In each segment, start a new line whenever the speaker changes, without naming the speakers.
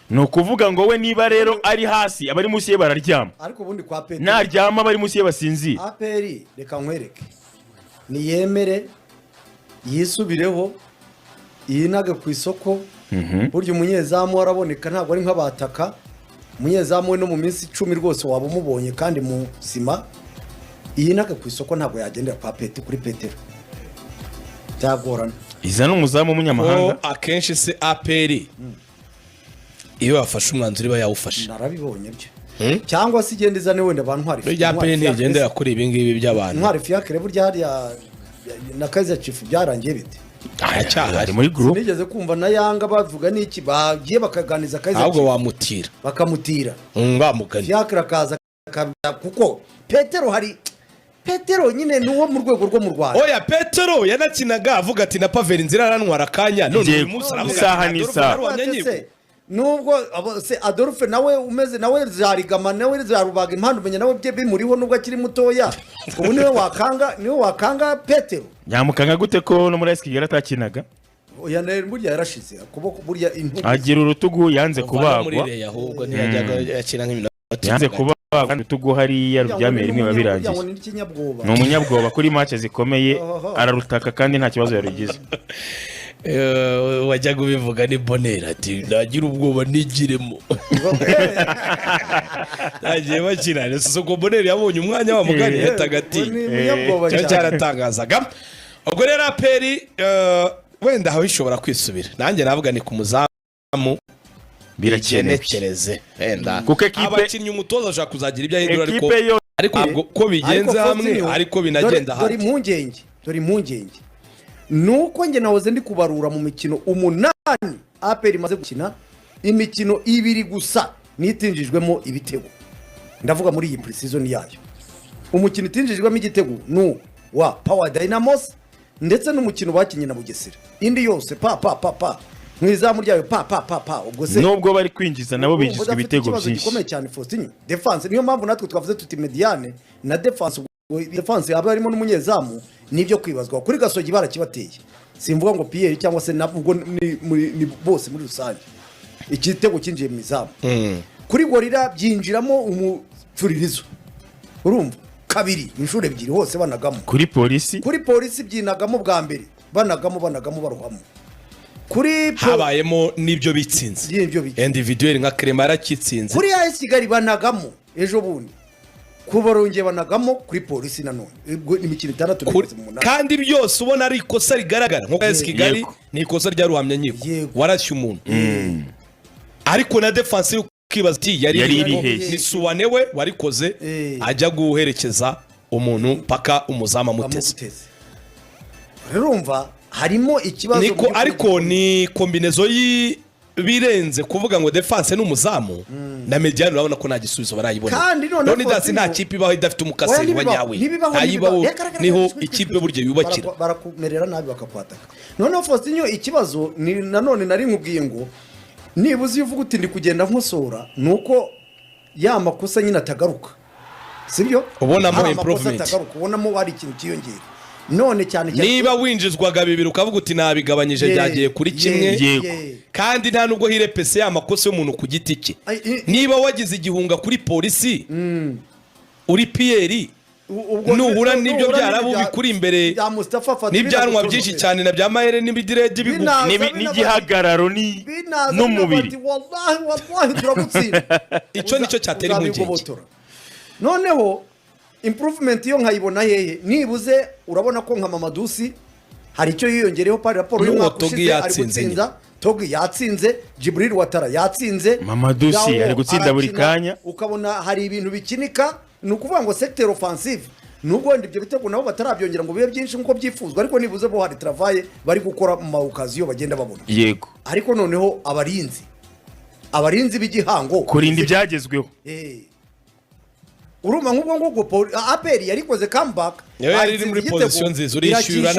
no kuvuga ngo we niba rero ari hasi abari munsi ye bararyama
ariko ubundi kwa Petero
naryama bari munsi ye basinzi
aperi reka nkwereke ni yemere yisubireho yinaga ku isoko buryo umunyezamu waraboneka ntabwo ari nk'abataka umunyezamu we no mu minsi 10 rwose waba umubonye kandi mu sima yinaga ku isoko ntabwo yagendera kwa Petero kuri Petero byagorana
iza n'umuzamu w'umunyamahanga
akenshi se aperi iyo wafashe umwanzuro iba yawufashe
narabibonye byo cyangwa se igendeza ne wenda bantwari
ya aperi ntigendera kuri ibi ngibi by'abantu
ntwari fiakre burya hari na Kaizer Chief byarangiye bite
ari muri group
nigeze kumva na Yanga bavuga niki bagiye bakaganiza Kaizer Chief
ahubwo wamutira
bakamutira
ngamugani
fiakre akaza kuko Petero nyine nuwo mu rwego rwo mu Rwanda
oya Petero yanakinaga avuga ati na Pavel inzira aranwara kanya none uyu munsi
aravuga nisa
nubwo se Adolphe nawe umeze nawe zarigama nawe zarubaga impande umenya nawe bye bimuriho nubwo akiri mutoya ubu niwe wakanga Petero
nyamukanga gute ko no muri Eskigera atakinaga
oya burya yarashize kuboko burya intugu
agira urutugu yanze kubagwa
ahubwo ntiyajyaga yakina nk'iminota
yanze kubagwa urutugu hariya rubyameye rimwe babirangiye ni umunyabwoba kuri match zikomeye ararutaka kandi nta kibazo yarugize
wajyaga ubivuga ni bonera ati nagira ubwoba nigiremo nagiye bakirane soko bonera yabonye umwanya wa mugari yatagati cyo cyaratangazaga ubwo rero aperi wenda aho bishobora kwisubira nanjye navuga ni ku muzamu birakenekereze wenda
kuko ekipe
abakinnyi umutoza ashaka kuzagira ibyo ahindura ariko ko bigenze hamwe ariko binagenda
hati dore impungenge nuko nge nahoze ndi kubarura mu mikino 8 aperi maze gukina imikino 2 gusa nitinjijwemo ibitego ndavuga muri iyi pre-season yayo umukino itinjijwemo igitego wa Power Dynamos ndetse n'umukino bakinye na Bugesera indi yose pa mwizamu ryayo pa ubwo se
nubwo bari kwinjiza nabo bijizwe ibitego byinshi
gikomeye cyane Faustin defense niyo mpamvu natwe twavuze tuti mediane na defense yaba arimo n'umunyezamu nibyo kwibazwa kuri Gasogi barakibateye simvuga ngo Pierre cyangwa se nabwo ni bose muri rusange igitego kinjiye mu izamu kuri Gorira byinjiramo umufuririzo urumva kabiri inshure ebyiri hose banagamo
kuri polisi
byinagamo bwa mbere banagamo baruhamo kuri
habayemo nibyo bitsinze individuel nka Clement arakitsinze
kuri AS Kigali banagamo ejo bundi kubarongeye banagamo kuri polisi nanone imikino 6
kandi byose ubona ari ikosa rigaragara nko AS Kigali ni ikosa rya ruhamya nyiko warashye umuntu ariko na defense ukibaza ati yari ni Suwanewe warikoze ajya guherekeza umuntu paka umuzama muteze
urumva harimo ikibazo
niko ariko ni kombinezo birenze kuvuga ngo defense n'umuzamu na mediane urabona ko nta gisubizo barayibona none ndasi nta kipe ibaho idafite umukaseri wa nyawe ayibaho niho ikipe buryo yubakira
barakumerera nabi bakakwataka none Faustin ikibazo ni nanone nari nkubwiye ngo nibuze uvuga uti ndi kugenda nkosora nuko ya makosa nyine atagaruka sibyo
ubonamo improvement
ubonamo ari ikintu kiyongera none cyane
niba winjizwaga 2 ukavuga uti nabigabanyije byagiye kuri kimwe kandi nta nubwo hirepese ya makosa y'umuntu ku giti cye niba wagize igihunga kuri polisi uri Pierre nuhura nibyo byarabu bikuri imbere n'ibyanwa byinshi cyane na bya mahere n'ibidiredi
n'igihagararo n'umubiri
wallahi turabutsinda
icyo nicyo cyatera impungenge
noneho improvement yo nkayibona hehe nibuze urabona ko nka Mamadusi hari icyo yiyongereho pari raporo y'umwaka ushize ari gutsinda Togi yatsinze Jibril Watara yatsinze
Mamadusi ari gutsinda buri kanya
ukabona hari ibintu bikinika nukuvuga ngo sector offensive nubwo ibyo bitego nabo batarabyongera ngo bibe byinshi nkuko byifuzwa ariko nibuze bo hari travail bari gukora mu maukaziyo bagenda babona
yego
ariko noneho abarinzi b'igihango
kurinda ibyagezweho
uruma nk'ubwo aperi yarikoze comeback
yari muri position nziza urishyura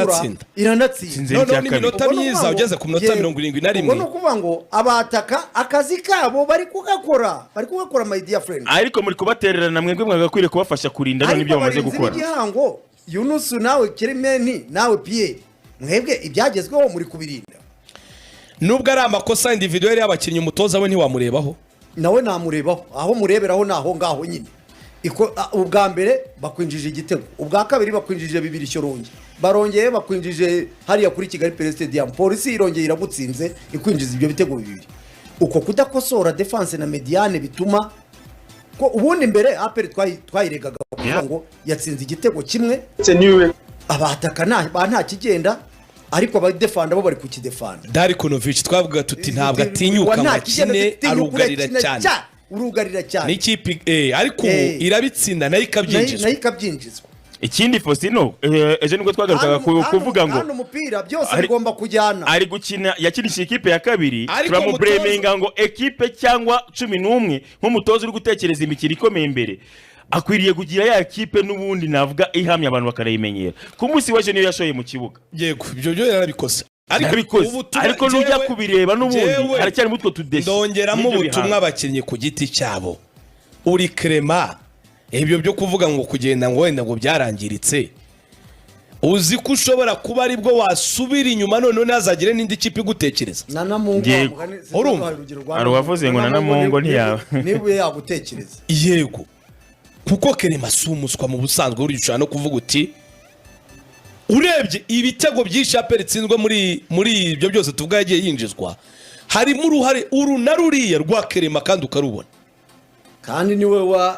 iranatsinda
none iminota myiza ugeze ku minota 71
ubwo no kuvuga ngo abataka akazi kabo bari kugakora my dear friend
ariko muri kubatererana mwebwe mwagakwiriye kubafasha kurinda none ibyo bamaze gukora
igihango Yunus nawe Kiremeni nawe Pierre mwebwe ibyagezweho muri kubirinda
nubwo ari amakosa individuel y'abakinnyi umutoza we ntiwamurebaho
nawe namurebaho aho mureberaho naho ngaho nyine ubwa mbere bakwinjije igitego ubwa kabiri bakwinjije bibiri Shyorongi barongeye bakwinjije hariya kuri Kigali Pele Stadium polisi irongeye iragutsinze ikwinjiza ibyo bitego bibiri uko kudakosora defense na mediane bituma ko ubundi mbere aperi twayiregaga kugira ngo yatsinze igitego kimwe abataka nta kigenda ariko abadefanda bo bari kukidefanda
Darikonovic twavuga tuti ntabwo atinyuka ngo akine
urugarira cyane
n'ikipe ariko irabitsinda nayo
ikabyinjizwa
ikindi Faustino eje nibwo twagarukaga kuvuga ngo
hano umupira byose bigomba kujyana
ari gukina yakinishije ikipe ya kabiri turamubureminga ngo ekipe cyangwa 11 nk'umutoza uri gutekereza imikino ikomeye imbere akwiriye kugira ya ekipe n'ubundi navuga ihamya abantu bakarayimenyera ku munsi waje niyo yashoye mu kibuga
yego ibyo byo yarabikoze
ariko nujya kubireba n'ubundi haracyari mutwo tudeshi
ndongeramo ubutumwa abakinnyi ku giti cyabo uri Clement ibyo byo kuvuga ngo kugenda ngo wenda ngo byarangiritse uzi ko ushobora kuba ari bwo wasubira inyuma none nazagire n'indi kipe igutekereza
ari wavuze ngo Nanamungo ntiyawe
niba yagutekereza
yego kuko Clement sumuswa mu busanzwe uri ushaka no kuvuga uti urebye ibitego byinshi aperitsinzwe muri ibyo byose tuvuga yagiye yinjizwa harimo uruhare urunaruriye rwa Clement kandi ukarubona
kandi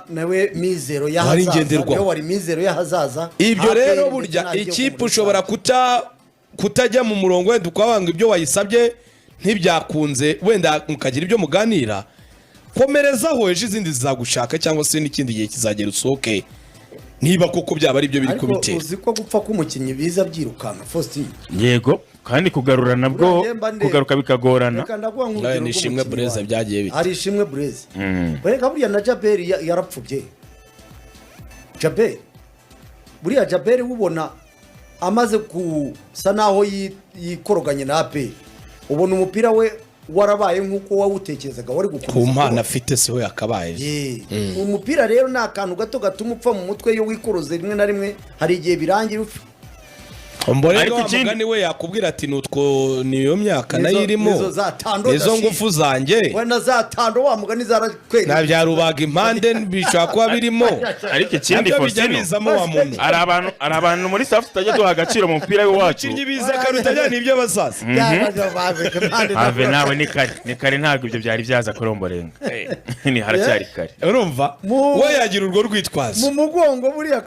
nawe mizero y'ahazaza wari mizero y'ahazaza
ibyo rero burya ikipe ushobora kutajya mu murongo wenda ukabanga ibyo wayisabye ntibyakunze wenda mukagira ibyo muganira komerezaho ejo izindi zizagushaka cyangwa se n'ikindi gihe kizagera usohoke niba koko byaba ari byo biri kubitera
ariko uzi ko gupfa k'umukinnyi biza byirukanka Faustin
yego kandi kugarura nabwo kugaruka bikagorana
ni ishimwe Blaise byagiye bite
ari ishimwe Blaise bareka buriya na Jaberi yarapfubye buriya Jaberi ubona amaze kusa naho yikoroganye na AP ubona umupira we warabaye nkuko wawutekerezaga wari gukora
ku mpana afite se we yakabaye
umupira rero ni akantu gato gatuma upfa mu mutwe yo wikoroze rimwe na rimwe hari igihe birangira upfa
Mbore wa mugani we yakubwira ati nutwo niyo myaka nayirimo izo ngufu zanjye
wenda zatando wa mugani zarakwera
nabyarubaga impande bishakwa birimo
ariko ikindi Faustino ari abantu muri staff tutajya duha agaciro mu mupira wacu
kinyi biza karutajya nibyo basaza
ave nawe ni kare ntabwo ibyo byari byaza koromborenga ni haracyari kare
urumva we yagira urwo rwitwaza
mu mugongo buriya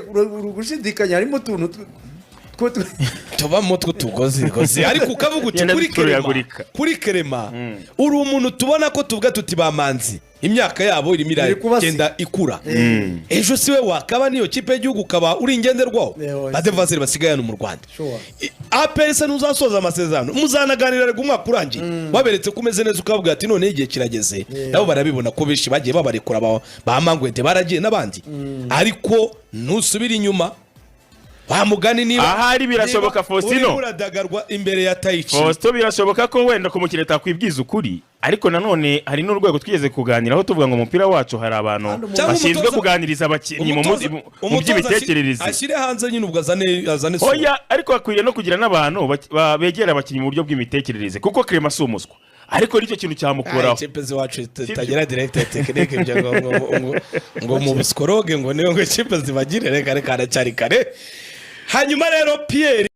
urugushidikanya harimo utuntu
tuba mutwe tugozi ariko ukavuga uti kuri Clement uri umuntu tubona ko tuvuga tuti bamanzi imyaka yabo irimo iragenda ikura ejo siwe wakaba niyo kipe y'igihugu kaba uri ingenderwaho badevazeri basigaye hano mu Rwanda APS nuzasoza amasezerano muzanaganira rego umwaka urangiye waberetse kumeze neza ukavuga ati none igihe kirageze nabo barabibona ko benshi bagiye babarekura ba Mangwente baragiye nabandi ariko nusubira inyuma mugani niba
ahari birashoboka Faustino
uradagarwa imbere ya Taichi
Faustino birashoboka ko wenda kumukire takwibwiza ukuri ariko nanone hari n'urwego twigeze kuganiraho tuvuga ngo umupira wacu hari abantu bashinzwe kuganiriza abakinnyi mu by'imitekerereze
ashyire hanze nyine ubwo azane
oya ariko akwiriye no kugira n'abantu begera abakinnyi mu buryo bw'imitekerereze kuko Clement sumuswa ariko nicyo kintu cyamukoraho
ikipe wacu tagira director technique ngo mu psikologe ngo niyo ngo ikipe zibagire reka cyari kare hanyuma rero Pierre